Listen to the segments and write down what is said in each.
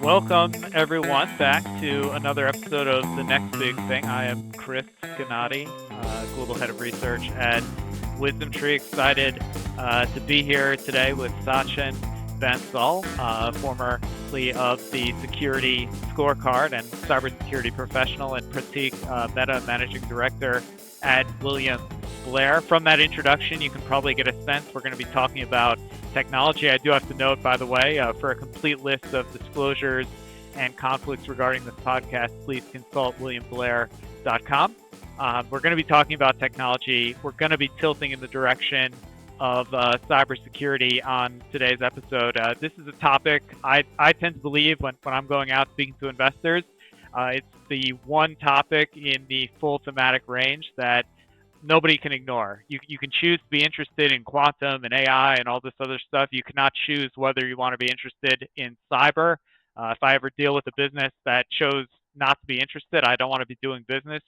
Welcome, everyone, back to another episode of The Next Big Thing. I am Chris Gannatti, Global Head of Research at Wisdom Tree. Excited to be here today with Sachin Bansal, formerly of the Security Scorecard and cybersecurity professional, and Pratik, Mehta, Managing Director at William Blair. From that introduction, you can probably get a sense we're going to be talking about technology. I do have to note, by the way, for a complete list of disclosures and conflicts regarding this podcast, please consult williamblair.com. We're going to be talking about technology. We're going to be tilting in the direction of cybersecurity on today's episode. This is a topic I tend to believe when I'm going out speaking to investors. It's the one topic in the full thematic range that nobody can ignore. You can choose to be interested in quantum and AI and all this other stuff. You cannot choose whether you want to be interested in cyber. If I ever deal with a business that chose not to be interested, I don't want to be doing business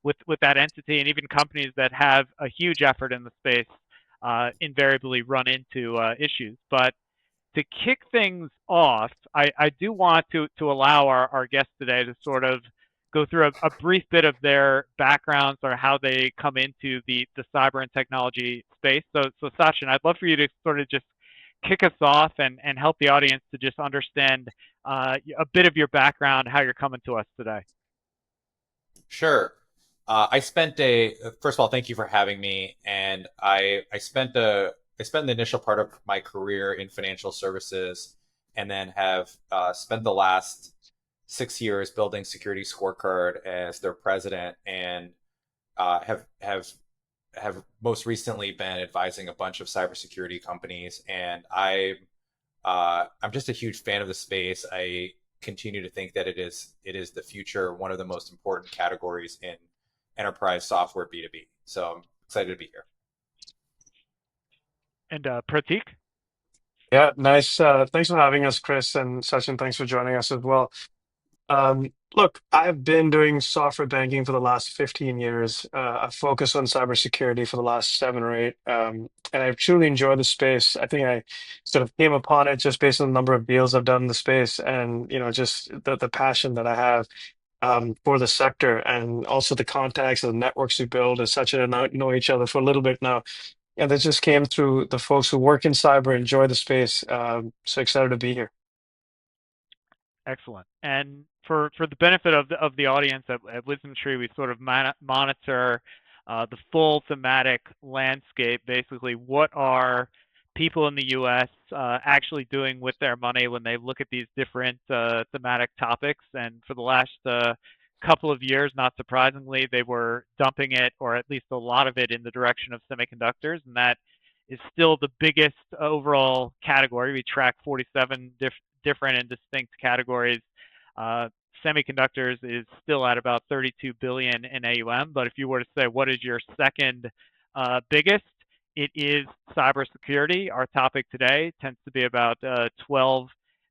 with that entity. And even companies that have a huge effort in the space invariably run into issues. But to kick things off, I do want to allow our guests today to sort of go through a brief bit of their backgrounds or how they come into the cyber and technology space. So Sachin, I'd love for you to sort of just kick us off and help the audience to just understand a bit of your background, how you're coming to us today. Sure. I spent a first of all, thank you for having me. And I spent the initial part of my career in financial services, and then have spent the last 6 years building Security Scorecard as their president, and have most recently been advising a bunch of cybersecurity companies. And I'm just a huge fan of the space. I continue to think that it is the future, one of the most important categories in enterprise software B2B. So I'm excited to be here. And Pratik? Yeah, nice. Thanks for having us, Chris, and Sachin, thanks for joining us as well. Look, I've been doing software banking for the last 15 years. I've focused on cybersecurity for the last 7 or 8, and I truly enjoy the space. I think I sort of came upon it just based on the number of deals I've done in the space, and just the passion that I have for the sector, and also the contacts and the networks we build. As Sachin and I know each other for a little bit now, and that just came through the folks who work in cyber, enjoy the space. So excited to be here. Excellent. And for the benefit of the audience at Wisdom Tree, we sort of monitor the full thematic landscape. Basically, what are people in the U.S. Actually doing with their money when they look at these different thematic topics? And for the last couple of years, not surprisingly, they were dumping it, or at least a lot of it, in the direction of semiconductors, and that is still the biggest overall category. We track 47 different and distinct categories. Uh, Semiconductors is still at about 32 billion in AUM, but if you were to say what is your second biggest, it is cybersecurity. Our topic today tends to be about 12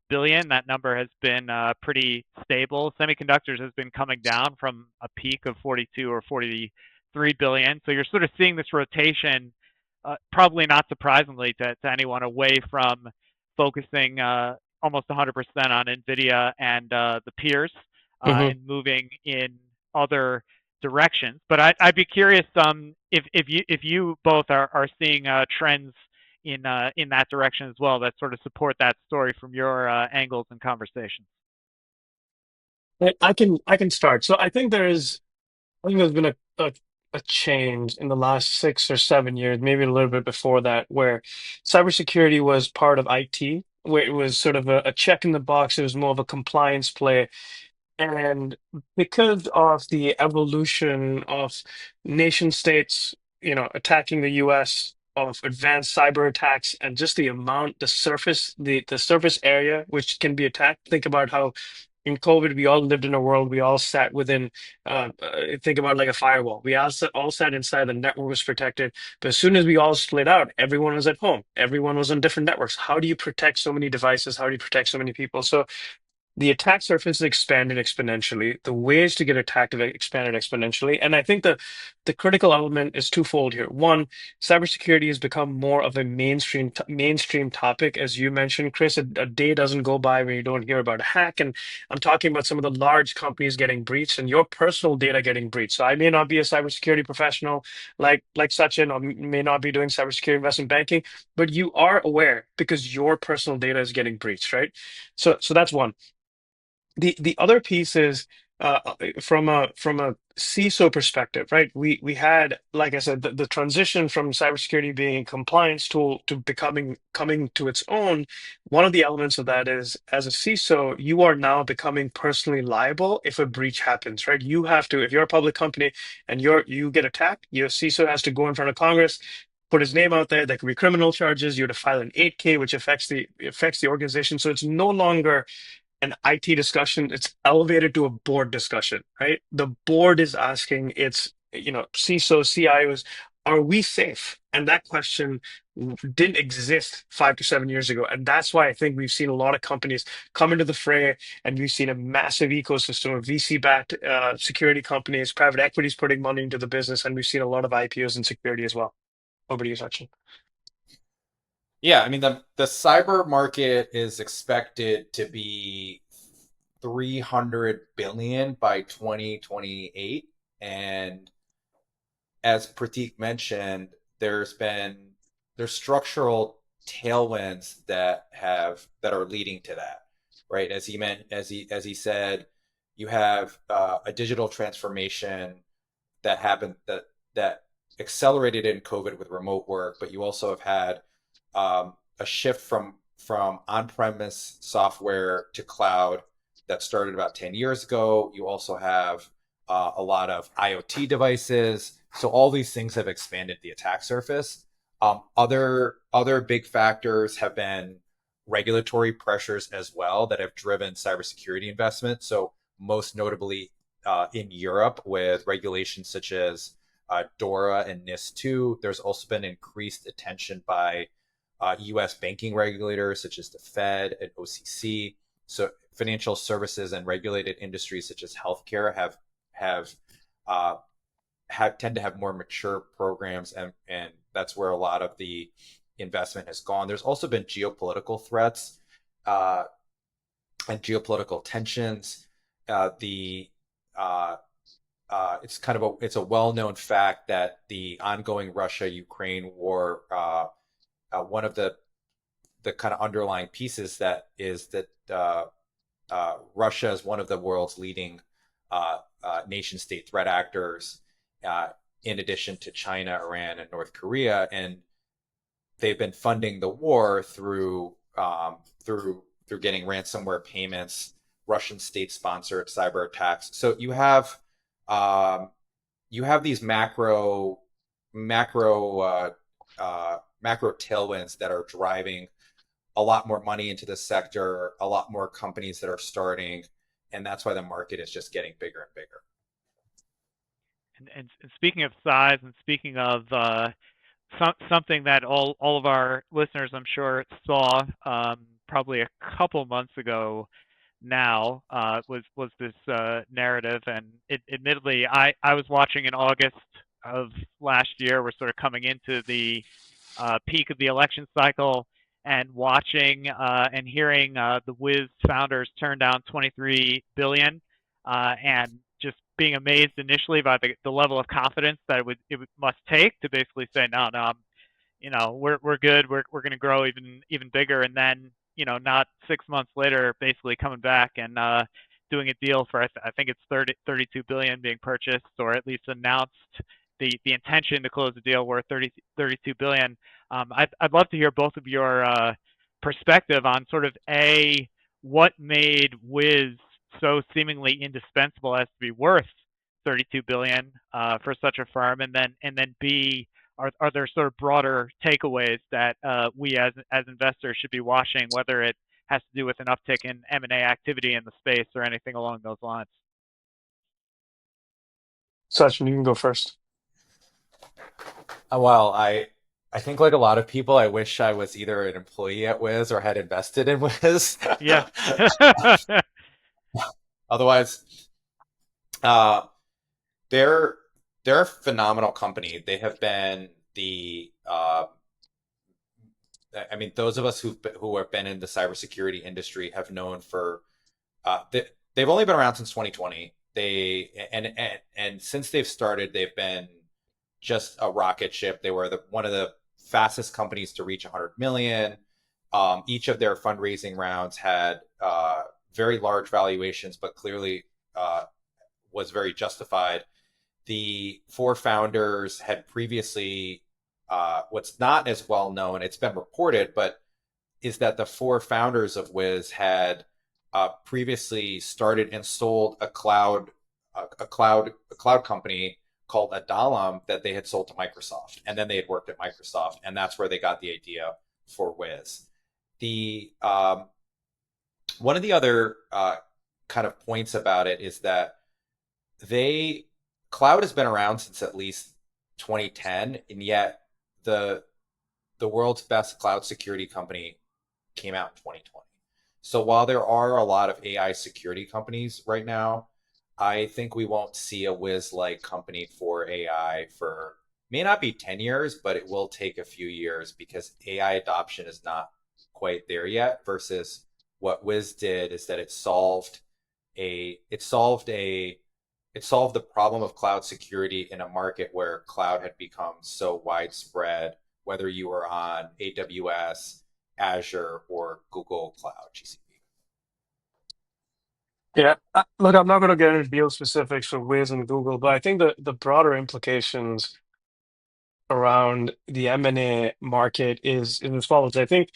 billion. That number has been pretty stable. Semiconductors has been coming down from a peak of 42 or 43 billion. So you're sort of seeing this rotation, probably not surprisingly to anyone, away from focusing almost 100% on NVIDIA and the peers, Hmm. and moving in other directions. But I'd be curious if you both are seeing trends in that direction as well that sort of support that story from your angles and conversations. I can start. So I think there's been a change in the last 6 or 7 years, maybe a little bit before that, where cybersecurity was part of IT, where it was sort of a check in the box. It was more of a compliance play. And because of the evolution of nation states, attacking the US, of advanced cyber attacks, and just the amount, the surface area which can be attacked. Think about how in COVID we all lived in a world, we all sat within. Think about like a firewall. We all sat inside. The network was protected, but as soon as we all split out, everyone was at home. Everyone was on different networks. How do you protect so many devices? How do you protect so many people? So the attack surface expanded exponentially. The ways to get attacked have expanded exponentially. And I think the critical element is twofold here. One, cybersecurity has become more of a mainstream topic. As you mentioned, Chris, a day doesn't go by where you don't hear about a hack. And I'm talking about some of the large companies getting breached and your personal data getting breached. So I may not be a cybersecurity professional like Sachin, or may not be doing cybersecurity investment banking, but you are aware because your personal data is getting breached, right? So that's one. The other piece is from a CISO perspective, right? We had, like I said, the transition from cybersecurity being a compliance tool to becoming coming to its own. One of the elements of that is, as a CISO, you are now becoming personally liable if a breach happens, right? You have to, if you're a public company and you get attacked, your CISO has to go in front of Congress, put his name out there. There could be criminal charges. You have to file an 8K, which affects the organization. So it's no longer an IT discussion, it's elevated to a board discussion, right? The board is asking its, CISO, CIOs, are we safe? And that question didn't exist 5 to 7 years ago. And that's why I think we've seen a lot of companies come into the fray, and we've seen a massive ecosystem of VC-backed security companies, private equities putting money into the business, and we've seen a lot of IPOs in security as well. Over to you, Sachin. Yeah, I mean the cyber market is expected to be 300 billion by 2028, and as Pratik mentioned, there's structural tailwinds that are leading to that, right? As he said, you have a digital transformation that happened that accelerated in COVID with remote work, but you also have had a shift from on-premise software to cloud that started about 10 years ago. You also have a lot of IoT devices. So all these things have expanded the attack surface. Other big factors have been regulatory pressures as well that have driven cybersecurity investment. So most notably in Europe with regulations such as DORA and NIS2. There's also been increased attention by US banking regulators such as the Fed and OCC. So financial services and regulated industries such as healthcare have uh, tend to have more mature programs, and that's where a lot of the investment has gone. There's also been geopolitical threats uh, and geopolitical tensions. The It's a well-known fact that the ongoing Russia-Ukraine war, one of the kind of underlying pieces that is that Russia is one of the world's leading nation state threat actors, uh, in addition to China, Iran, and North Korea, and they've been funding the war through getting ransomware payments, Russian state-sponsored cyber attacks. So um, you have these macro macro tailwinds that are driving a lot more money into the sector, a lot more companies that are starting, and that's why the market is just getting bigger and bigger. And speaking of size, and speaking of something that all of our listeners, I'm sure, saw probably a couple months ago now, was this narrative. And admittedly, I was watching in August of last year. We're sort of coming into the peak of the election cycle, and watching and hearing the Wiz founders turn down 23 billion, and just being amazed initially by the level of confidence that must take to basically say, no, we're good. We're going to grow even bigger. And then, not 6 months later, basically coming back and doing a deal for, I think it's 32 billion being purchased, or at least announced the intention to close the deal worth 32 billion. I'd love to hear both of your perspective on sort of what made Wiz so seemingly indispensable as to be worth 32 billion for such a firm, and then B, are there sort of broader takeaways that we as investors should be watching, whether it has to do with an uptick in M&A activity in the space or anything along those lines? Sachin, you can go first. Well, I think like a lot of people, I wish I was either an employee at Wiz or had invested in Wiz. Yeah. Otherwise, uh, they're they're a phenomenal company. They have been the I mean, those of us who have been in the cybersecurity industry have known for they've only been around since 2020. And since they've started, they've been just a rocket ship. They were one of the fastest companies to reach 100 million. Each of their fundraising rounds had very large valuations, but clearly was very justified. The four founders had previously, what's not as well known, it's been reported, but is that the four founders of Wiz had previously started and sold a cloud company called Adallam that they had sold to Microsoft, and then they had worked at Microsoft, and that's where they got the idea for Wiz. The one of the other kind of points about it is that they cloud has been around since at least 2010, and yet the the world's best cloud security company came out in 2020. So while there are a lot of AI security companies right now, I think we won't see a Wiz like company for AI for may not be 10 years, but it will take a few years because AI adoption is not quite there yet versus what Wiz did is that a it solved a it solved the problem of cloud security in a market where cloud had become so widespread, whether you were on AWS, Azure, or Google Cloud GCP. Yeah, look, I'm not going to get into deal specifics for Wiz and Google, but I think the broader implications around the M&A market is as follows. I think,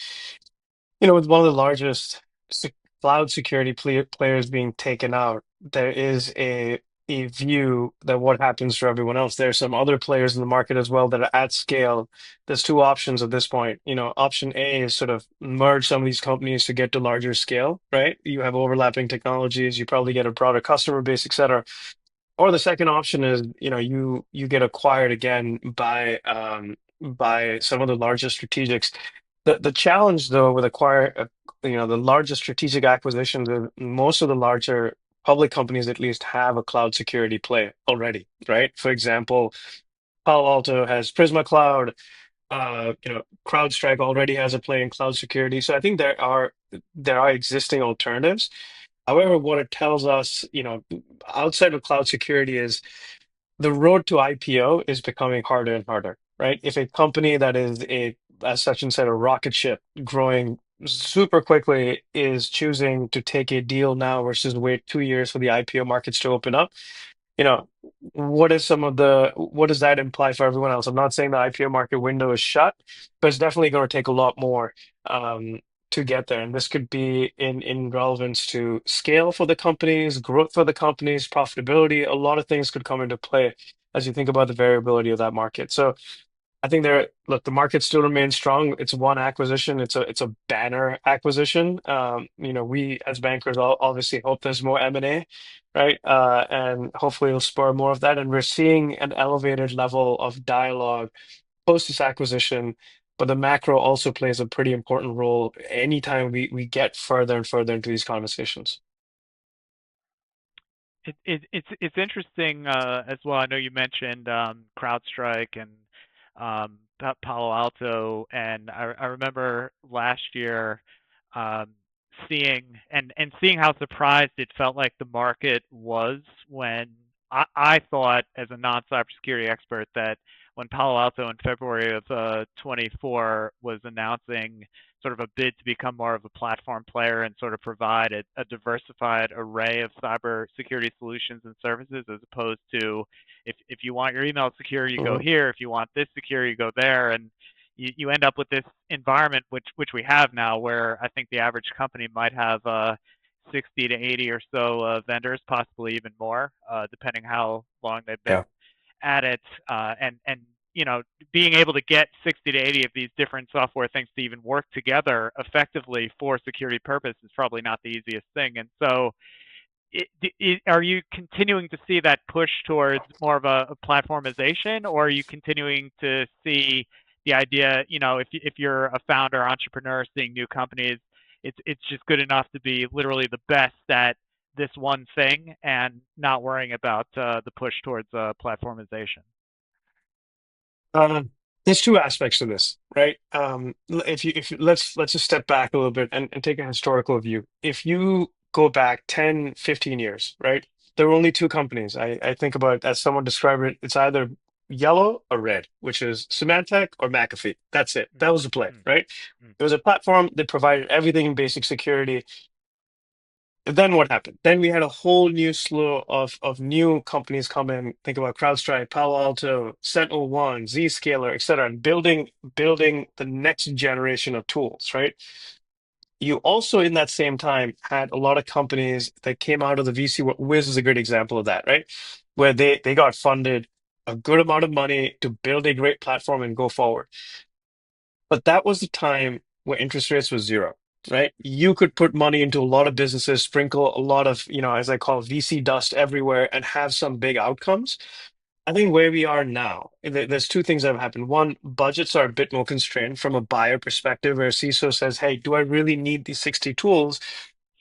with one of the largest se cloud security players being taken out, there is a view that what happens to everyone else. There are some other players in the market as well that are at scale. There's two options at this point. Option A is sort of merge some of these companies to get to larger scale, right? You have overlapping technologies, you probably get a broader customer base, et cetera. Or the second option is, you get acquired again by some of the largest strategics. The challenge though with the largest strategic acquisitions is most of the larger public companies at least have a cloud security play already, right? For example, Palo Alto has Prisma Cloud, CrowdStrike already has a play in cloud security. So I think there are existing alternatives. However, what it tells us, outside of cloud security is the road to IPO is becoming harder and harder, right? If a company that is as Sachin said, a rocket ship growing super quickly is choosing to take a deal now versus wait 2 years for the IPO markets to open up, you know, what does that imply for everyone else? I'm not saying the IPO market window is shut, but it's definitely going to take a lot more to get there. And this could be in relevance to scale for the companies, growth for the companies, profitability. A lot of things could come into play as you think about the variability of that market. So I think look, the market still remains strong. It's one acquisition. It's a banner acquisition. We as bankers obviously hope there's more M&A, right? And hopefully it'll spur more of that. And we're seeing an elevated level of dialogue post this acquisition. But the macro also plays a pretty important role anytime we get further and further into these conversations. It's interesting as well. I know you mentioned CrowdStrike and Palo Alto, and I remember last year um, seeing how surprised it felt like the market was when I thought, as a non-cybersecurity expert, that when Palo Alto in February of 24 was announcing sort of a bid to become more of a platform player and sort of provide a diversified array of cybersecurity solutions and services, as opposed to if you want your email secure, you go Mhm. here. If you want this secure, you go there. And you end up with this environment, which we have now, where I think the average company might have 60 to 80 or so vendors, possibly even more, depending how long they've been Yeah. at it, and being able to get 60 to 80 of these different software things to even work together effectively for security purpose is probably not the easiest thing. And so, are you continuing to see that push towards more of a platformization, or are you continuing to see the idea, if you're a founder, entrepreneur, seeing new companies, it's just good enough to be literally the best at this one thing and not worrying about the push towards platformization? Uh, there's two aspects to this, right? Let's just step back a little bit and take a historical view. If you go back 10, 15 years, right? There were only two companies. I think about, as someone described it, it's either yellow or red, which is Symantec or McAfee. That's it. That was the play, Mm, right? mm, It was a platform that provided everything in basic security. Then what happened? Then we had a whole new slew of new companies come in. Think about CrowdStrike, Palo Alto, SentinelOne, Zscaler, et cetera, and building the next generation of tools, right? You also, in that same time, had a lot of companies that came out of the VC world. Wiz is a good example of that, right? Where they got funded a good amount of money to build a great platform and go forward. But that was the time where interest rates was zero, right? You could put money into a lot of businesses, sprinkle a lot of, as I call VC dust everywhere, and have some big outcomes. I think where we are now, there's two things that have happened. One, budgets are a bit more constrained from a buyer perspective, where CISO says, hey, do I really need these 60 tools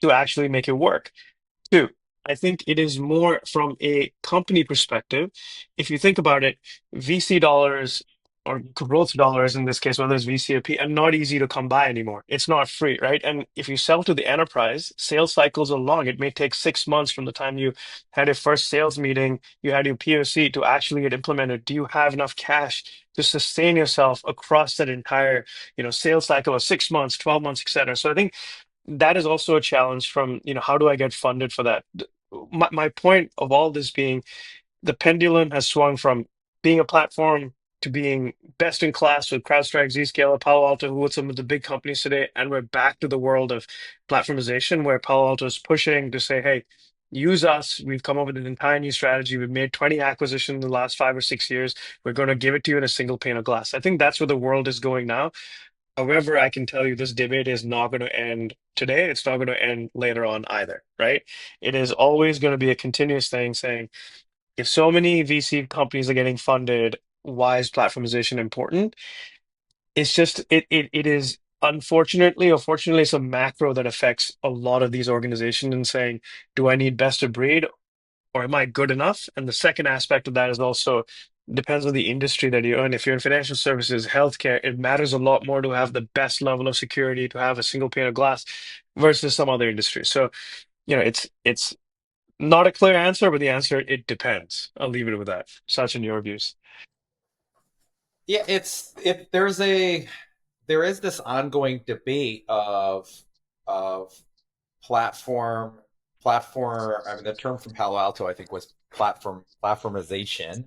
to actually make it work? Two, I think it is more from a company perspective. If you think about it, VC dollars or growth dollars in this case, whether it's VC or P, are not easy to come by anymore. It's not free, right? And if you sell to the enterprise, sales cycles are long. It may take 6 months from the time you had your first sales meeting, you had your POC to actually get implemented. Do you have enough cash to sustain yourself across that entire, sales cycle of 6 months, 12 months, et cetera? So I think that is also a challenge from, how do I get funded for that? My point of all this being the pendulum has swung from being a platform to being best in class with CrowdStrike, Zscaler, Palo Alto, who are some of the big companies today. And we're back to the world of platformization where Palo Alto is pushing to say, hey, use us. We've come up with an entire new strategy. We've made 20 acquisitions in the last 5 or 6 years. We're going to give it to you in a single pane of glass. I think that's where the world is going now. However, I can tell you this debate is not going to end today. It's not going to end later on either, right? It is always going to be a continuous thing saying, if so many VC companies are getting funded, why is platformization important? It's just it is unfortunately or fortunately it's a macro that affects a lot of these organizations and saying, do I need best of breed or am I good enough? And the second aspect of that is also depends on the industry that you're in. If you're in financial services, healthcare, it matters a lot more to have the best level of security, to have a single pane of glass versus some other industries. So, it's not a clear answer, but the answer it depends. I'll leave it with that. Sachin, your views. Yeah, there is this ongoing debate of platform platform. I mean, the term from Palo Alto, I think, was platformization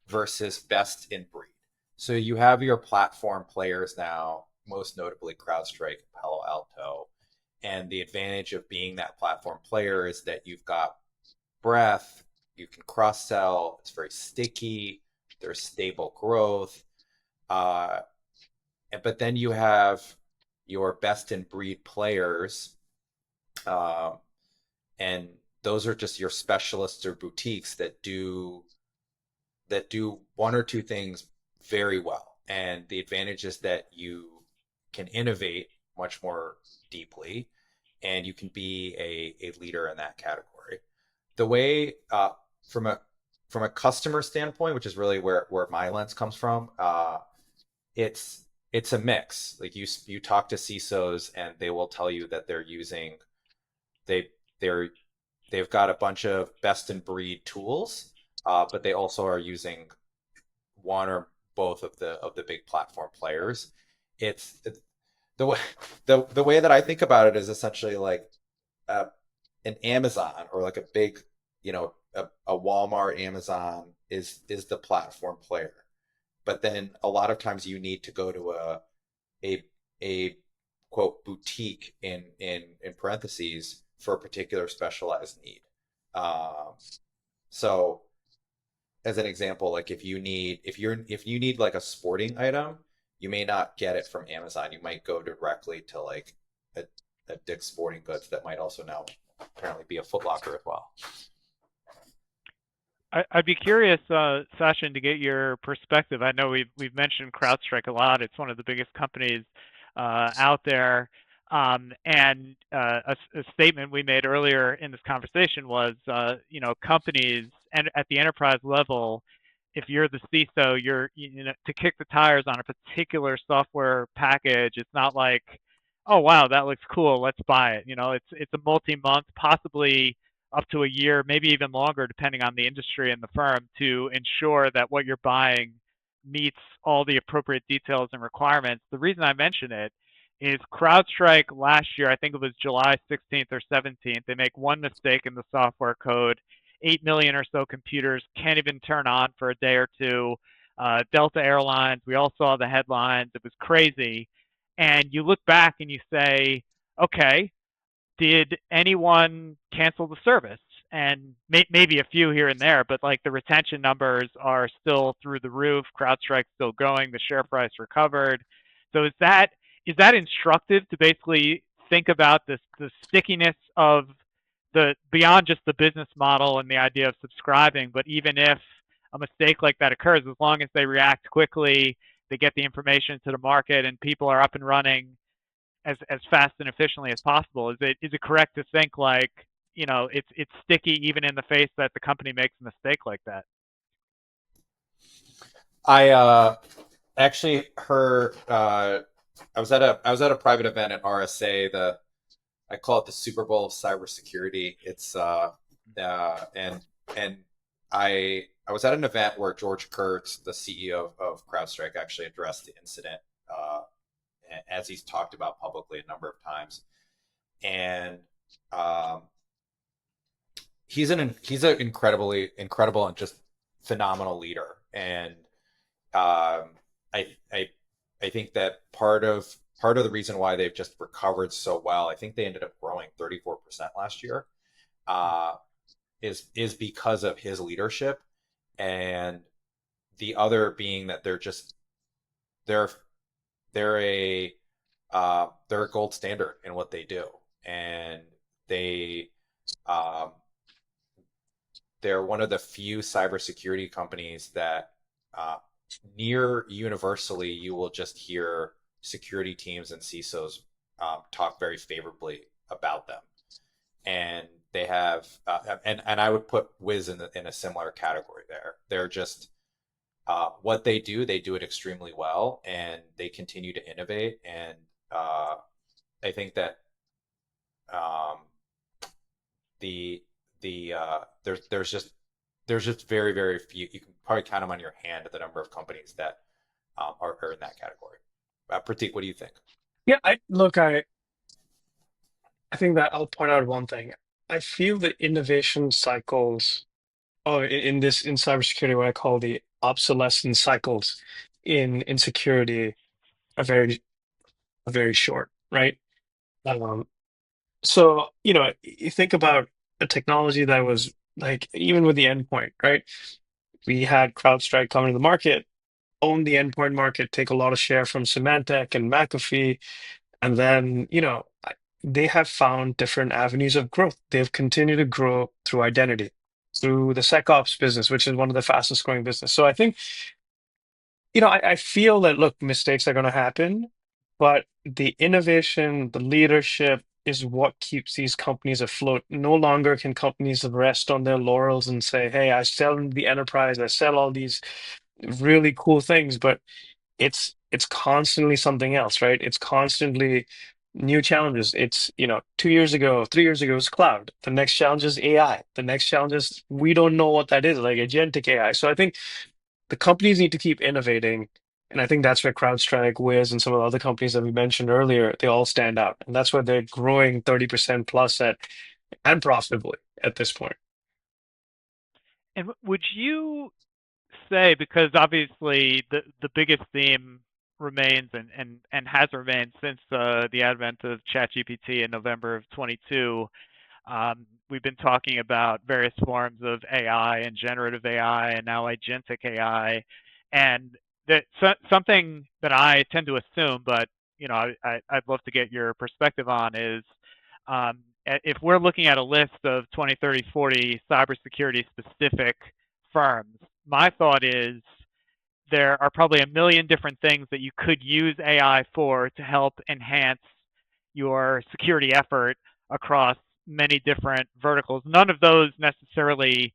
versus best in breed. So you have your platform players now, most notably CrowdStrike, Palo Alto, and the advantage of being that platform player is that you've got breadth, you can cross sell, it's very sticky, there's stable growth. Uh, but then you have your best in breed players, um, and those are just your specialists or boutiques that do one or two things very well. And the advantage is that you can innovate much more deeply, and you can be a leader in that category. The way from a from a customer standpoint, which is really where my lens comes from, it's it's a mix. Like you talk to CISOs and they will tell you that they they're they've got a bunch of best in breed tools, but they also are using one or both of the big platform players. It's the way the way that I think about it is essentially like uh, an Amazon or like a big, a Walmart, Amazon is the platform player. But then a lot of times you need to go to a a quote boutique in parentheses for a particular specialized need. Um, so as an example, like if you need like a sporting item, you may not get it from Amazon. You might go directly to like a, a Dick's Sporting Goods that might also now apparently be a Foot Locker as well. I'd be curious, Sachin, to get your perspective. I know we've mentioned CrowdStrike a lot. It's one of the biggest companies out there. And a statement we made earlier in this conversation was, companies and at the enterprise level, if you're the CISO, to kick the tires on a particular software package. It's not like, oh wow, that looks cool, let's buy it. It's a multi-month, possibly up to a year, maybe even longer, depending on the industry and the firm, to ensure that what you're buying meets all the appropriate details and requirements. The reason I mention it is CrowdStrike last year, I think it was July 16th or 17th, they make one mistake in the software code. 8 million or so computers can't even turn on for a day or two. Delta Airlines, we all saw the headlines. It was crazy. And you look back and you say, okay, did anyone cancel the service? And maybe a few here and there, but like the retention numbers are still through the roof. CrowdStrike's still going. The share price recovered. So is that instructive to basically think about the stickiness of the beyond just the business model and the idea of subscribing, but even if a mistake like that occurs, as long as they react quickly, they get the information to the market, and people are up and running as fast and efficiently as possible. Is it correct to think like it's sticky even in the face that the company makes a mistake like that? I actually heard. I was at a private event at RSA. I call it the Super Bowl of cybersecurity. It's and I was at an event where George Kurtz, the CEO of CrowdStrike, actually addressed the incident, as he's talked about publicly a number of times. And um, he's an incredible and just phenomenal leader. And I I think that part of the reason why they've just recovered so well, I think they ended up growing 34% last year, uh, is because of his leadership, and the other being that they're they're a they're a gold standard in what they do, and they um, they're one of the few cybersecurity companies that uh, near universally you will just hear security teams and CISOs talk very favorably about them. And they have, and I would put Wiz in a similar category there. They're just what they do it extremely well, and they continue to innovate. And I think that um, the there's just very few. You can probably count them on your hand the number of companies that are in that category. Pratik, what do you think? Yeah, I think that I'll point out one thing. I feel the innovation cycles, in cybersecurity, what I call the obsolescence cycles in security are very short, right? Um, so, you think about a technology that was like, even with the endpoint, right? We had CrowdStrike come into the market, own the endpoint market, take a lot of share from Symantec and McAfee, and then, they have found different avenues of growth. They've continued to grow through identity, through the SecOps business, which is one of the fastest growing business. So I think, I feel that, look, mistakes are going to happen, but the innovation, the leadership is what keeps these companies afloat. No longer can companies rest on their laurels and say, hey, I sell the enterprise, I sell all these really cool things, but it's constantly something else, right? It's constantly new challenges. It's, 2 years ago, 3 years ago, it was cloud. The next challenge is AI. The next challenge is we don't know what that is, like agentic AI. So I think the companies need to keep innovating. And I think that's where CrowdStrike, Wiz, and some of the other companies that we mentioned earlier, they all stand out. And that's where they're growing 30% plus and profitably at this point. And would you say, because obviously the biggest theme remains and has remained since the advent of ChatGPT in November of 22, we've been talking about various forms of AI and generative AI and now agentic AI, and something that I tend to assume, but I'd love to get your perspective on is, if we're looking at a list of 20, 30, 40 cybersecurity specific firms, my thought is there are probably a million different things that you could use AI for to help enhance your security effort across many different verticals. None of those necessarily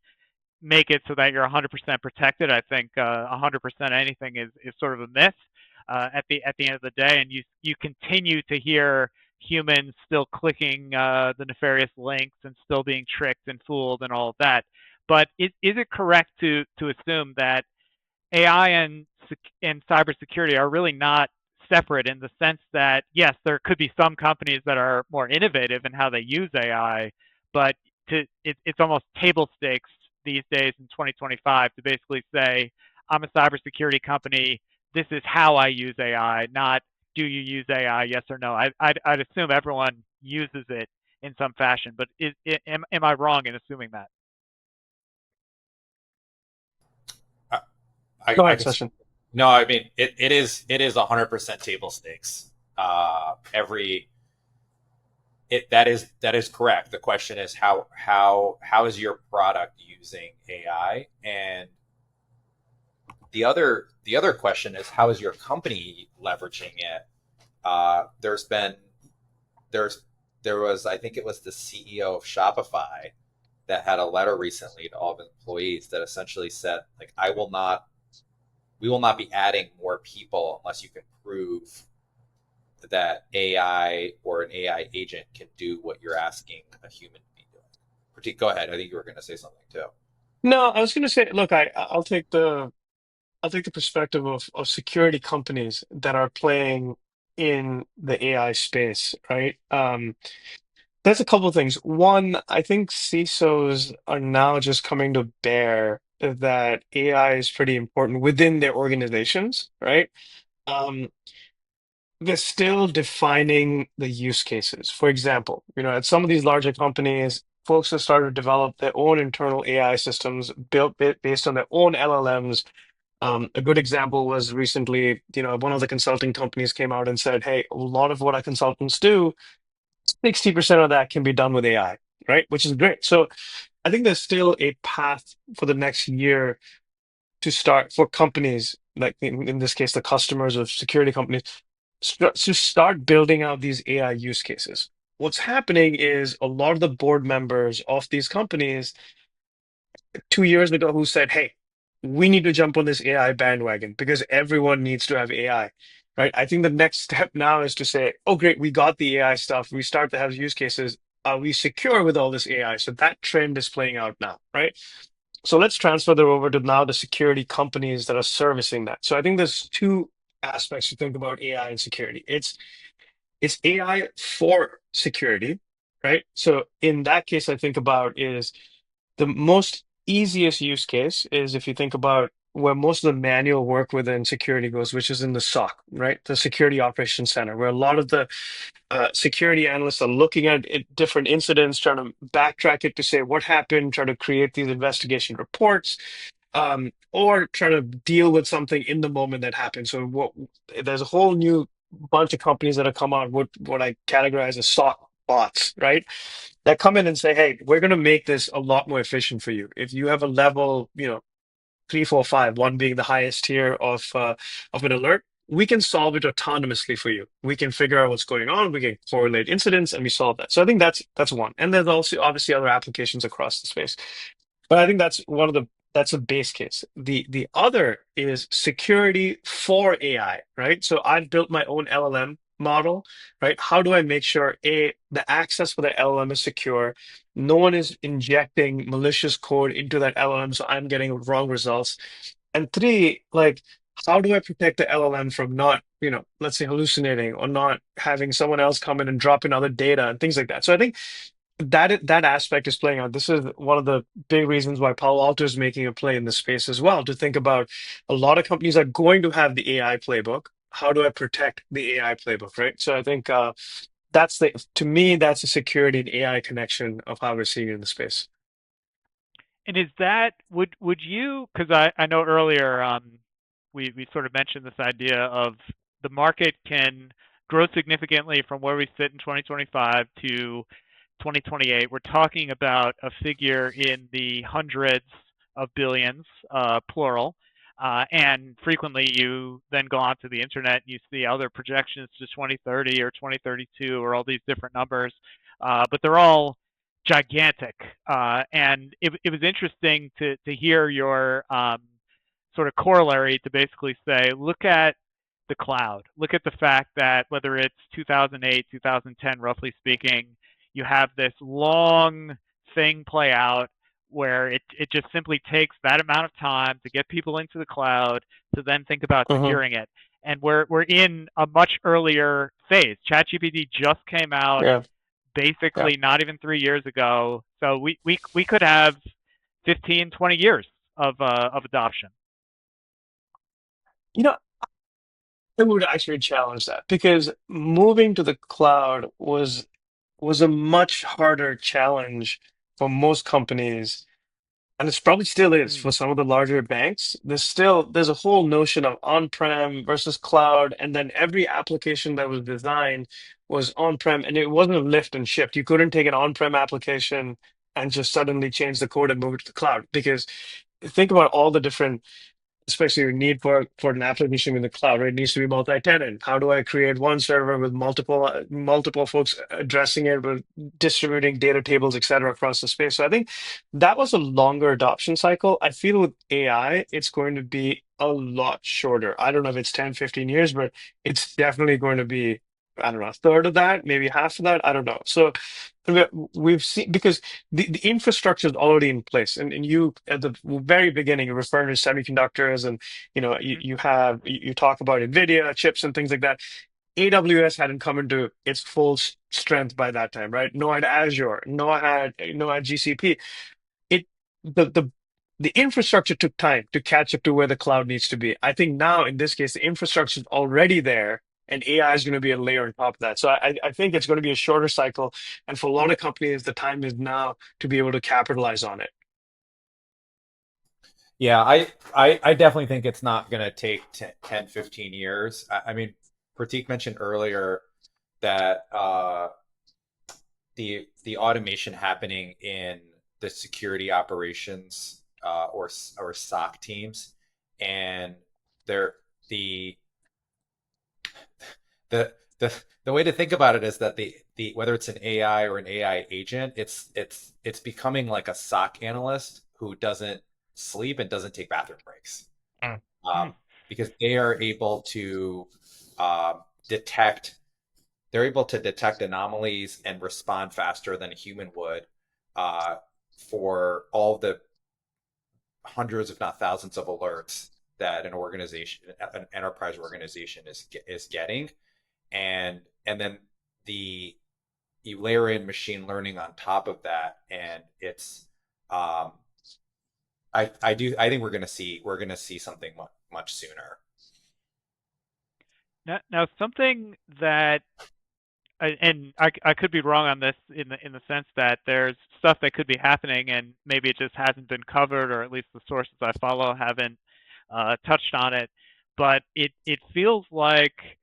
make it so that you're 100% protected. I think 100% anything is sort of a myth at the end of the day, and you continue to hear humans still clicking the nefarious links and still being tricked and fooled and all of that. But is it correct to assume that AI and cybersecurity are really not separate in the sense that yes, there could be some companies that are more innovative in how they use AI, but it's almost table stakes these days in 2025 to basically say I'm a cybersecurity company. This is how I use AI, not do you use AI, yes or no. I'd assume everyone uses it in some fashion, but am I wrong in assuming that? I, I, Go I ahead, can, Sachin. no, I mean, it is 100% table stakes. Every that is correct. The question is how is your product using AI, and the other question is how is your company leveraging it. There's been there's there was, I think it was the CEO of Shopify that had a letter recently to all of employees that essentially said, like, we will not be adding more people unless you can prove that AI or an AI agent can do what you're asking a human to be doing. Pratik, go ahead. I think you were going to say something too. No, I was going to say, look, I'll take the perspective of security companies that are playing in the AI space, right? There's a couple of things. One, I think CISOs are now just coming to bear that AI is pretty important within their organizations, right? Um, they're still defining the use cases. For example, at some of these larger companies, folks have started to develop their own internal AI systems built based on their own LLMs. A good example was recently, one of the consulting companies came out and said, hey, a lot of what our consultants do, 60% of that can be done with AI, right? Which is great. So I think there's still a path for the next year to start for companies, like in this case, the customers of security companies, to start building out these AI use cases. What's happening is a lot of the board members of these companies 2 years ago who said, hey, we need to jump on this AI bandwagon because everyone needs to have AI, right? I think the next step now is to say, oh, great, we got the AI stuff. We start to have use cases. Are we secure with all this AI? So that trend is playing out now, right? So let's transfer that over to now the security companies that are servicing that. So I think there's two aspects to think about AI and security. It's AI for security, right? So in that case, I think about is the most easiest use case is if you think about where most of the manual work within security goes, which is in the SOC, right? The Security Operations Center, where a lot of the security analysts are looking at different incidents, trying to backtrack it to say what happened, try to create these investigation reports, or try to deal with something in the moment that happened. So there's a whole new bunch of companies that have come out with what I categorize as SOC bots, right? That come in and say, hey, we're going to make this a lot more efficient for you. If you have a level, 3, 4, 5, one being the highest tier of an alert, we can solve it autonomously for you. We can figure out what's going on. We can correlate incidents, and we solve that. So I think that's one. And there's also obviously other applications across the space. But I think that's a base case. The other is security for AI, right? So I've built my own LLM model, right? How do I make sure the access for the LLM is secure? No one is injecting malicious code into that LLM, so I'm getting wrong results. And three, like, how do I protect the LLM from not, let's say hallucinating or not having someone else come in and drop in other data and things like that. So I think that aspect is playing out. This is one of the big reasons why Palo Alto is making a play in this space as well, to think about a lot of companies are going to have the AI playbook. How do I protect the AI playbook, right? So I think to me, that's a security and AI connection of how we're seeing it in the space. And is that would you, because I know earlier we sort of mentioned this idea of the market can grow significantly from where we sit in 2025 to 2028. We're talking about a figure in the hundreds of billions, plural. And frequently you then go onto the internet and you see other projections to 2030 or 2032 or all these different numbers, but they're all gigantic. And it was interesting to hear your sort of corollary to basically say, look at the cloud. Look at the fact that whether it's 2008, 2010, roughly speaking, you have this long thing play out where it just simply takes that amount of time to get people into the cloud to then think about Hmm. securing it. And we're in a much earlier phase. ChatGPT just came out Yeah. Yeah. basically not even 3 years ago. So we could have 15, 20 years of adoption. You know, I would actually challenge that because moving to the cloud was a much harder challenge for most companies, and it's probably still is Mm, for some of the larger banks. There's a whole notion of on-prem versus cloud, and then every application that was designed was on-prem, and it wasn't a lift and shift. You couldn't take an on-prem application and just suddenly change the code and move it to the cloud because think about all the different, especially your need for an application in the cloud, right? It needs to be multi-tenant. How do I create one server with multiple folks addressing it, with distributing data tables, et cetera, across the space? So I think that was a longer adoption cycle. I feel with AI, it's going to be a lot shorter. I don't know if it's 10, 15 years, but it's definitely going to be, I don't know, a third of that, maybe half of that. I don't know. So we've seen because the infrastructure is already in place, and you at the very beginning you referred to semiconductors, and mhm. you talk about NVIDIA chips and things like that. AWS hadn't come into its full strength by that time, right? No had Azure, no had GCP. It the the infrastructure took time to catch up to where the cloud needs to be. I think now in this case the infrastructure is already there, and AI is going to be a layer on top of that. So I think it's going to be a shorter cycle, and for a lot of companies the time is now to be able to capitalize on it. Yeah, I definitely think it's not going to take 10, 15 years. I mean, Pratik mentioned earlier that the automation happening in the security operations or SOC teams, and they're the the way to think about it is that the whether it's an AI or an AI agent, it's becoming like a SOC analyst who doesn't sleep and doesn't take bathroom breaks, Mm. Mm. because they are able to detect they're able to detect anomalies and respond faster than a human would, uh, for all the hundreds, if not thousands, of alerts that an enterprise organization is getting, and then the you layer in machine learning on top of that, and it's um, I think we're gonna see something much sooner. Now something that and I could be wrong on this in the sense that there's stuff that could be happening and maybe it just hasn't been covered, or at least the sources I follow haven't touched on it. But it feels like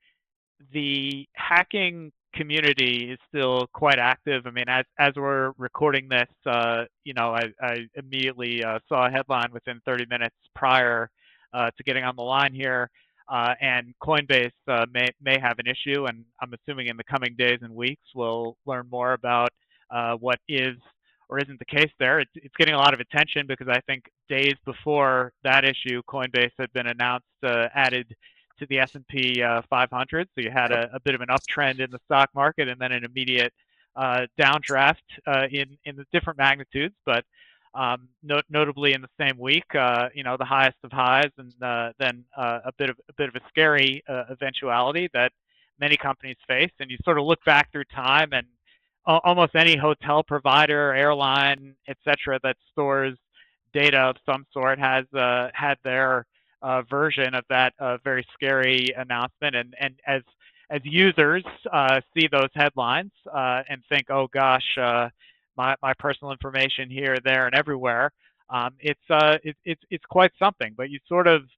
the hacking community is still quite active. I mean, as we're recording this, I immediately saw a headline within 30 minutes prior to getting on the line here, and Coinbase may have an issue, and I'm assuming in the coming days and weeks we'll learn more about what is or isn't the case there. It's getting a lot of attention because I think days before that issue, Coinbase had been announced added to the S&P 500. So you had a bit of an uptrend in the stock market and then an immediate downdraft in the different magnitudes, but notably in the same week, the highest of highs, and then a bit of a scary eventuality that many companies face. And you sort of look back through time, and almost any hotel provider, airline, etc., that stores data of some sort has had their version of that very scary announcement. And as users see those headlines and think, "Oh gosh, my personal information here, there, and everywhere," it's quite something. But you sort of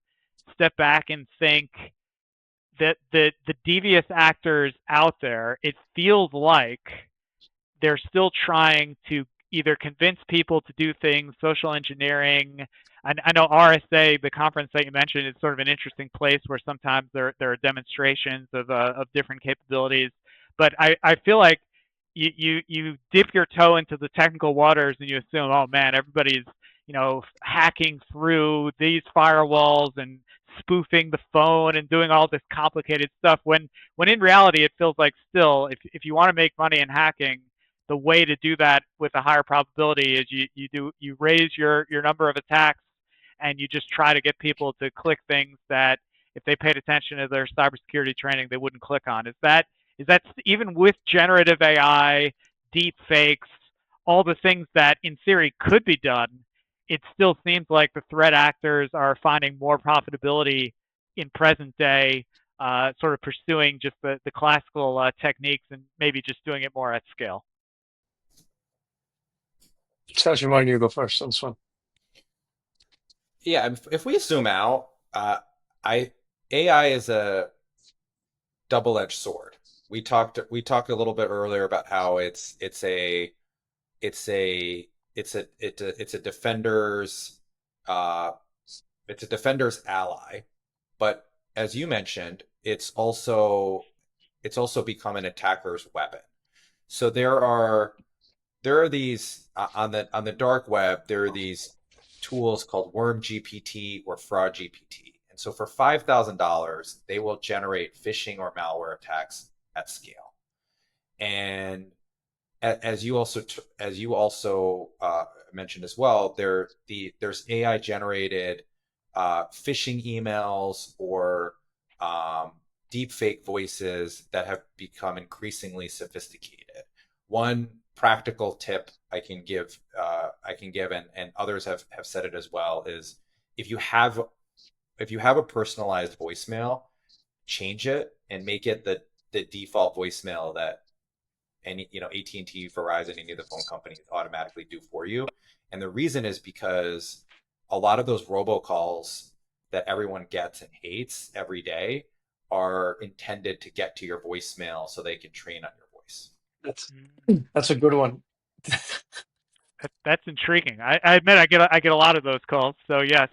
step back and think that the devious actors out there, it feels like they're still trying to either convince people to do things, social engineering, I know RSA, the conference that you mentioned, is sort of an interesting place where sometimes there are demonstrations of different capabilities. But I feel like you dip your toe into the technical waters and you assume, oh man, everybody's hacking through these firewalls and spoofing the phone and doing all this complicated stuff. When in reality, it feels like still, if you want to make money in hacking, the way to do that with a higher probability is you raise your number of attacks and you just try to get people to click things that if they paid attention to their cybersecurity training they wouldn't click on. Is that even with generative AI, deep fakes, all the things that in theory could be done, it still seems like the threat actors are finding more profitability in present day, sort of pursuing just the classical techniques and maybe just doing it more at scale. Sachin, why don't you go first on this one? Yeah, if we zoom out, I AI is a double-edged sword. We talked a little bit earlier about how it's a it's a defender's uh it's a defender's ally, but as you mentioned, it's also become an attacker's weapon. So there are these on the dark web. There are these tools called Worm GPT or Fraud GPT, and so for $5,000, they will generate phishing or malware attacks at scale. And as you also mentioned as well, there's AI generated phishing emails or deep fake voices that have become increasingly sophisticated. One practical tip I can give, and others have said it as well, is if you have if you have a personalized voicemail, change it and make it the default voicemail that any AT&T, Verizon, any of the phone companies automatically do for you. And the reason is because a lot of those robocalls that everyone gets and hates every day are intended to get to your voicemail so they can train on your voice. That's that's a good one. That's intriguing. I admit I get a lot of those calls. So yes.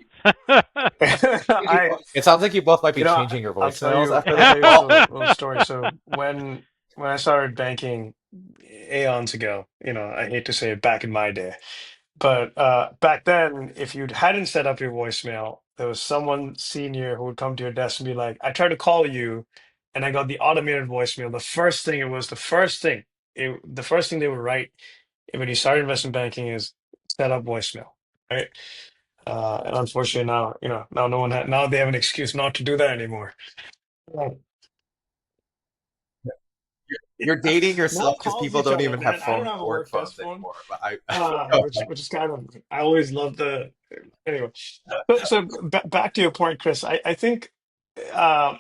I, It sounds like you both might be you know, changing your I'll tell voicemails you, after I'll this tell you this call. little story. So when I started banking aeons ago, I hate to say it, back in my day, but back then, if you hadn't set up your voicemail, there was someone senior who would come to your desk and be like, "I tried to call you, and I got the automated voicemail." The first thing they would write when you start investment banking is set up voicemail, right? And unfortunately now, now no one now they have an excuse not to do that anymore. Right. You're dating No one yourself because calls people each don't other, even have man. I don't phone have a work work desk phones phone, anymore. But I which is kind of I always love the anyway. So back to your point, Chris. I think uh,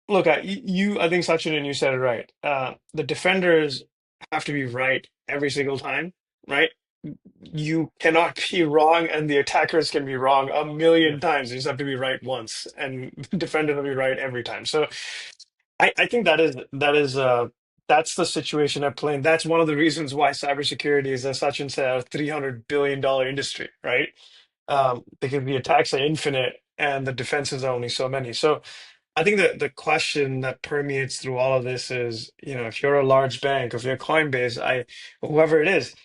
look, I think Sachin and you said it right. The defenders have to be right every single time, right? You cannot be wrong, and the attackers can be wrong a Yes. million times. You just have to be right once, and the defender will be right every time. So I think that's the situation at play. And that's one of the reasons why cybersecurity is, as Sachin said, a $300 billion industry, right? Because the attacks are infinite and the defenses are only so many. So I think that the question that permeates through all of this is, if you're a large bank, if you're Coinbase, whoever it is,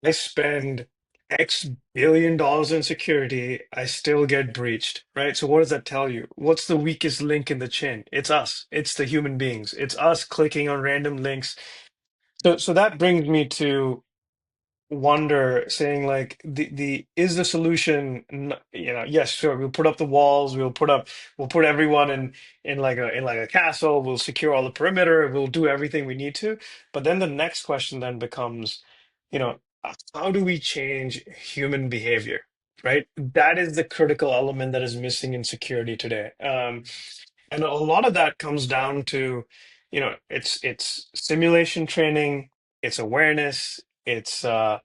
I spend X billion dollars in security, I still get breached, right? So what does that tell you? What's the weakest link in the chain? It's us. It's the human beings. It's us clicking on random links. So that brings me to wonder, saying like the is the solution, yes, sure, we'll put up the walls, we'll put everyone in like a castle, we'll secure all the perimeter, we'll do everything we need to. But then the next question then becomes, you know how do we change human behavior, right? That is the critical element that is missing in security today. And a lot of that comes down to, it's simulation training, it's awareness, it's I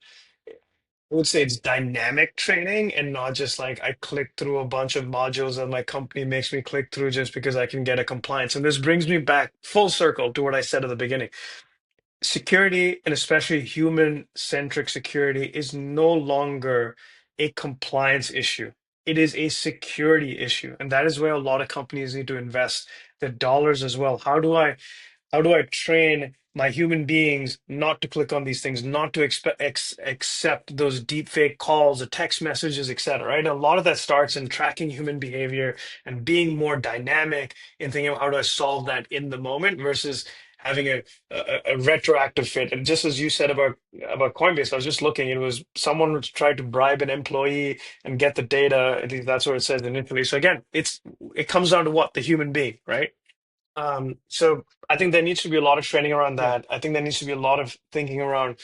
would say it's dynamic training, and not just like I click through a bunch of modules that my company makes me click through just because I can get a compliance. And this brings me back full circle to what I said at the beginning. Security, and especially human centric security, is no longer a compliance issue. It is a security issue. And that is where a lot of companies need to invest their dollars as well. How do I train my human beings not to click on these things, not to accept those deep fake calls or text messages, etc. Right? A lot of that starts in tracking human behavior and being more dynamic in thinking of how do I solve that in the moment versus having a retroactive fit. And just as you said about Coinbase, I was just looking. It was someone tried to bribe an employee and get the data. At least that's what it says initially. So again, it comes down to what the human being, right? So I think there needs to be a lot of training around Yeah. that. I think there needs to be a lot of thinking around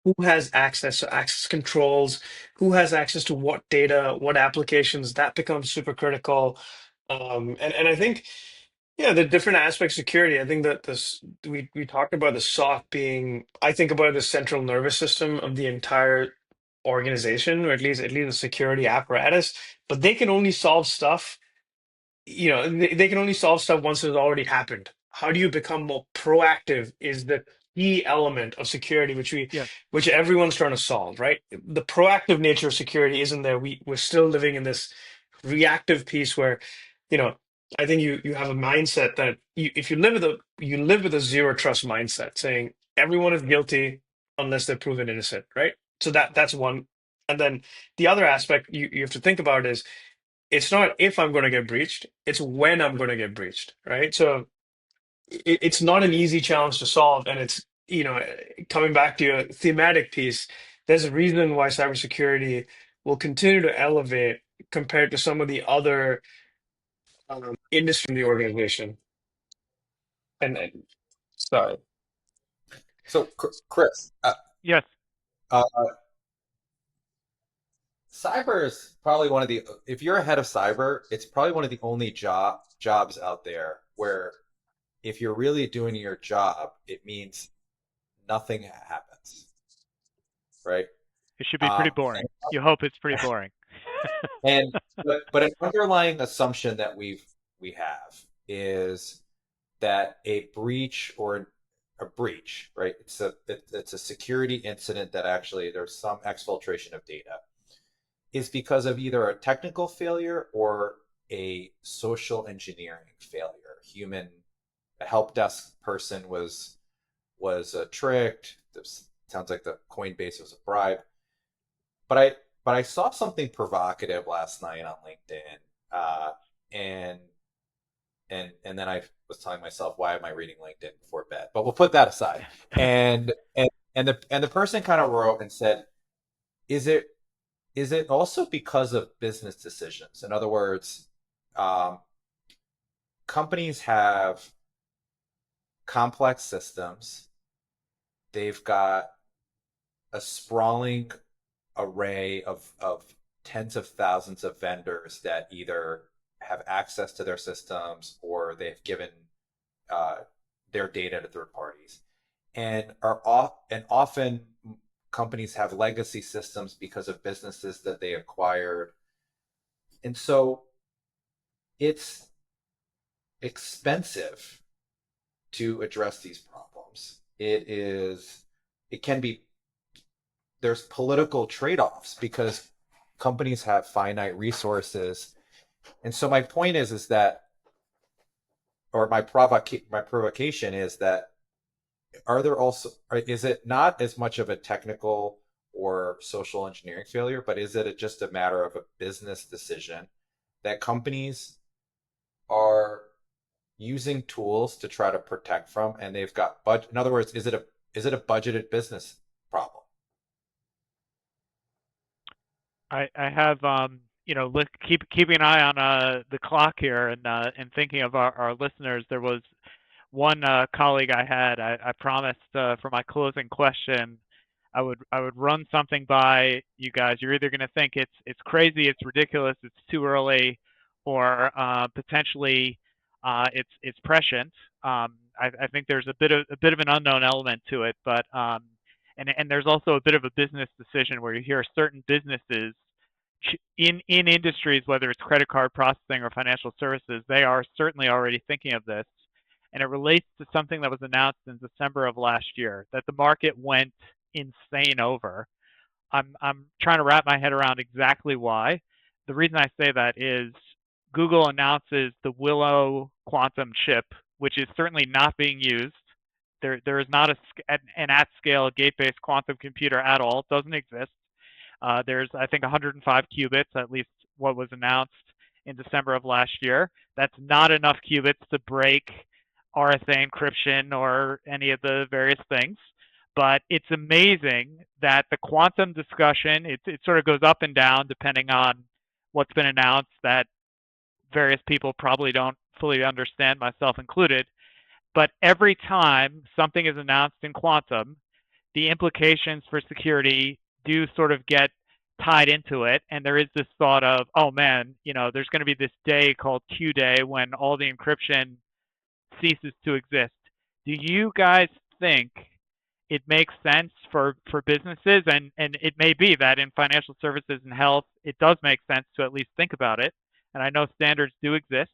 who has access, so access controls, who has access to what data, what applications, that becomes super critical. And I think, yeah, the different aspects of security. I think that this we talked about the SOC being, I think about the central nervous system of the entire organization, or at least the security apparatus, but they can only solve stuff, they can only solve stuff once it's already happened. How do you become more proactive is the key element of security, Yes. which everyone's trying to solve, right? The proactive nature of security isn't there. We're still living in this reactive piece where, you know, I think you have a mindset that if you live with a zero trust mindset, saying everyone is guilty unless they're proven innocent, right? So that's one. And then the other aspect you have to think about is it's not if I'm going to get breached, it's when I'm going to get breached, right? So it's not an easy challenge to solve. And it's, coming back to your thematic piece, there's a reason why cybersecurity will continue to elevate compared to some of the other industries in the organization. And sorry. So, Chris, Yes. uh, cyber is probably one of the, if you're a head of cyber, it's probably one of the only jobs out there where if you're really doing your job, it means nothing happens, right? It should be pretty Um, boring. You hope it's pretty boring. and but an underlying assumption that we have is that a breach or a breach, right? It's a security incident that actually there's some exfiltration of data is because of either a technical failure or a social engineering failure. A help desk person was tricked. This sounds like the Coinbase was a bribe. But I saw something provocative last night on LinkedIn, and and then I was telling myself, why am I reading LinkedIn before bed? But we'll put that aside. And the person kind of wrote and said, is it also because of business decisions? In other words, um, companies have complex systems. They've got a sprawling array of tens of thousands of vendors that either have access to their systems or they've given uh, their data to third parties, and often companies have legacy systems because of businesses that they acquired, and so it's expensive to address these problems. It can be there's political trade-offs because companies have finite resources. And so my point is that, or my provocation is that, is it not as much of a technical or social engineering failure, but is it just a matter of a business decision that companies are using tools to try to protect from, and they've got budget? In other words, is it a budgeted business problem? I have keeping an eye on the clock here and thinking of our listeners. There was one colleague I had. I promised for my closing question, I would run something by you guys. You're either going to think it's crazy, it's ridiculous, it's too early, or potentially it's prescient. I think there's a bit of an unknown element to it, but and there's also a bit of a business decision where you hear certain businesses in industries, whether it's credit card processing or financial services, they are certainly already thinking of this. And it relates to something that was announced in December of last year that the market went insane over. I'm trying to wrap my head around exactly why. The reason I say that is Google announces the Willow quantum chip, which is certainly not being used. There is not an at-scale gate-based quantum computer at all. It doesn't exist. There's, I think, 105 qubits, at least what was announced in December of last year. That's not enough qubits to break RSA encryption or any of the various things. But it's amazing that the quantum discussion, it sort of goes up and down depending on what's been announced, that various people probably don't fully understand, myself included. But every time something is announced in quantum, the implications for security do sort of get tied into it. And there is this thought of, oh man, there's going to be this day called Q Day when all the encryption ceases to exist. Do you guys think it makes sense for businesses? And it may be that in financial services and health, it does make sense to at least think about it. And I know standards do exist.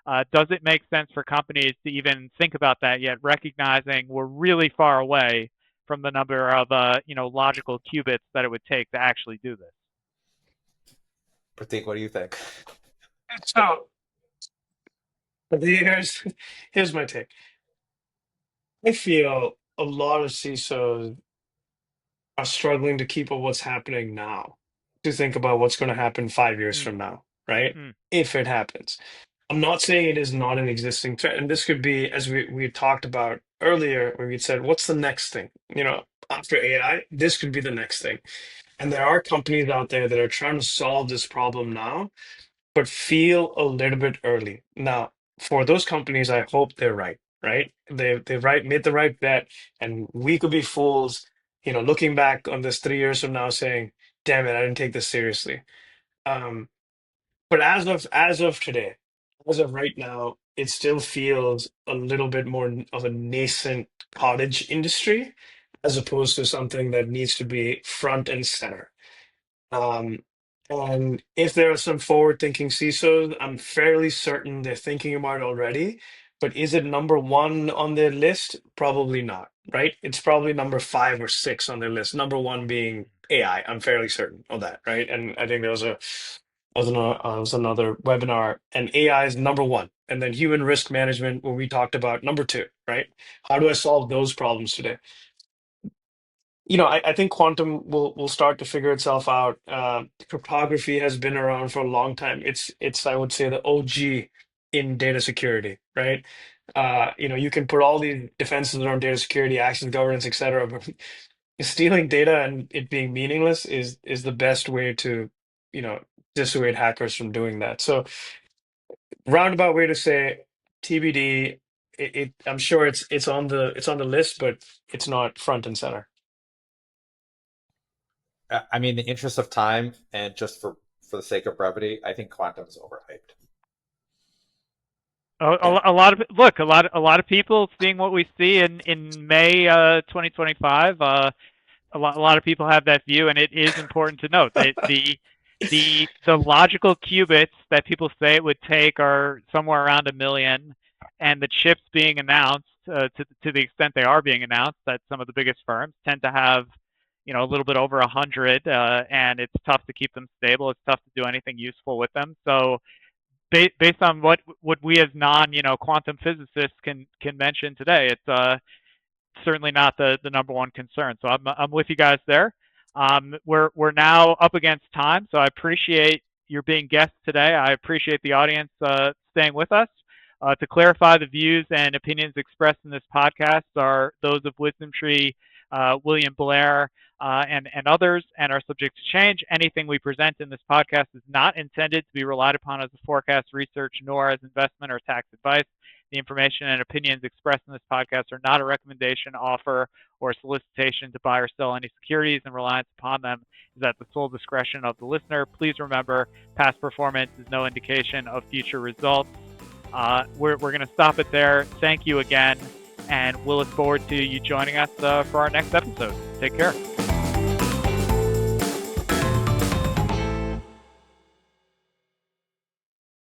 Does it make sense for companies to even think about that yet, recognizing we're really far away from the number of logical qubits that it would take to actually do this? Pratik, what do you think? So here's my take. I feel a lot of CISOs are struggling to keep up what's happening now, to think about what's going to happen 5 years Mm, from now, right? mm, If it happens. I'm not saying it is not an existing threat. And this could be, as we talked about earlier, where we said, what's the next thing? After AI, this could be the next thing. And there are companies out there that are trying to solve this problem now, but feel a little bit early. Now, for those companies, I hope they're right, right? They made the right bet, and we could be fools, looking back on this 3 years from now saying, damn it, I didn't take this seriously. Um, but as of today, as of right now, it still feels a little bit more of a nascent cottage industry as opposed to something that needs to be front and center. Um, and if there are some forward-thinking CISOs, I'm fairly certain they're thinking about it already. But is it number one on their list? Probably not, right? It's probably number 5 or 6 on their list. Number one being AI. I'm fairly certain of that, right? And I think there was another webinar, and AI is number one, and then human risk management, where we talked about number two, right? How do I solve those problems today? I think quantum will start to figure itself out. Cryptography has been around for a long time. It's I would say the OG in data security, right? You can put all these defenses around data security, access governance, etc. But stealing data and it being meaningless is the best way to, you know, dissuade hackers from doing that. So roundabout way to say TBD. I'm sure it's on the list, but it's not front and center. I mean, in the interest of time and just for the sake of brevity, I think quantum's overhyped. Yeah. A lot of people seeing what we see in May 2025. A lot of people have that view, and it is important to note that the logical qubits that people say it would take are somewhere around 1 million, and the chips being announced, to the extent they are being announced, that some of the biggest firms tend to have, a little bit over 100, and it's tough to keep them stable. It's tough to do anything useful with them. So based on what we as non quantum physicists can mention today, it's certainly not the number one concern. So I'm with you guys there. We're now up against time, so I appreciate your being guests today. I appreciate the audience staying with us. To clarify, the views and opinions expressed in this podcast are those of Wisdom Tree, William Blair, and others, and are subject to change. Anything we present in this podcast is not intended to be relied upon as a forecast, research, nor as investment or tax advice. The information and opinions expressed in this podcast are not a recommendation, offer, or solicitation to buy or sell any securities, and reliance upon them is at the sole discretion of the listener. Please remember, past performance is no indication of future results. We're going to stop it there. Thank you again, and we'll look forward to you joining us for our next episode. Take care.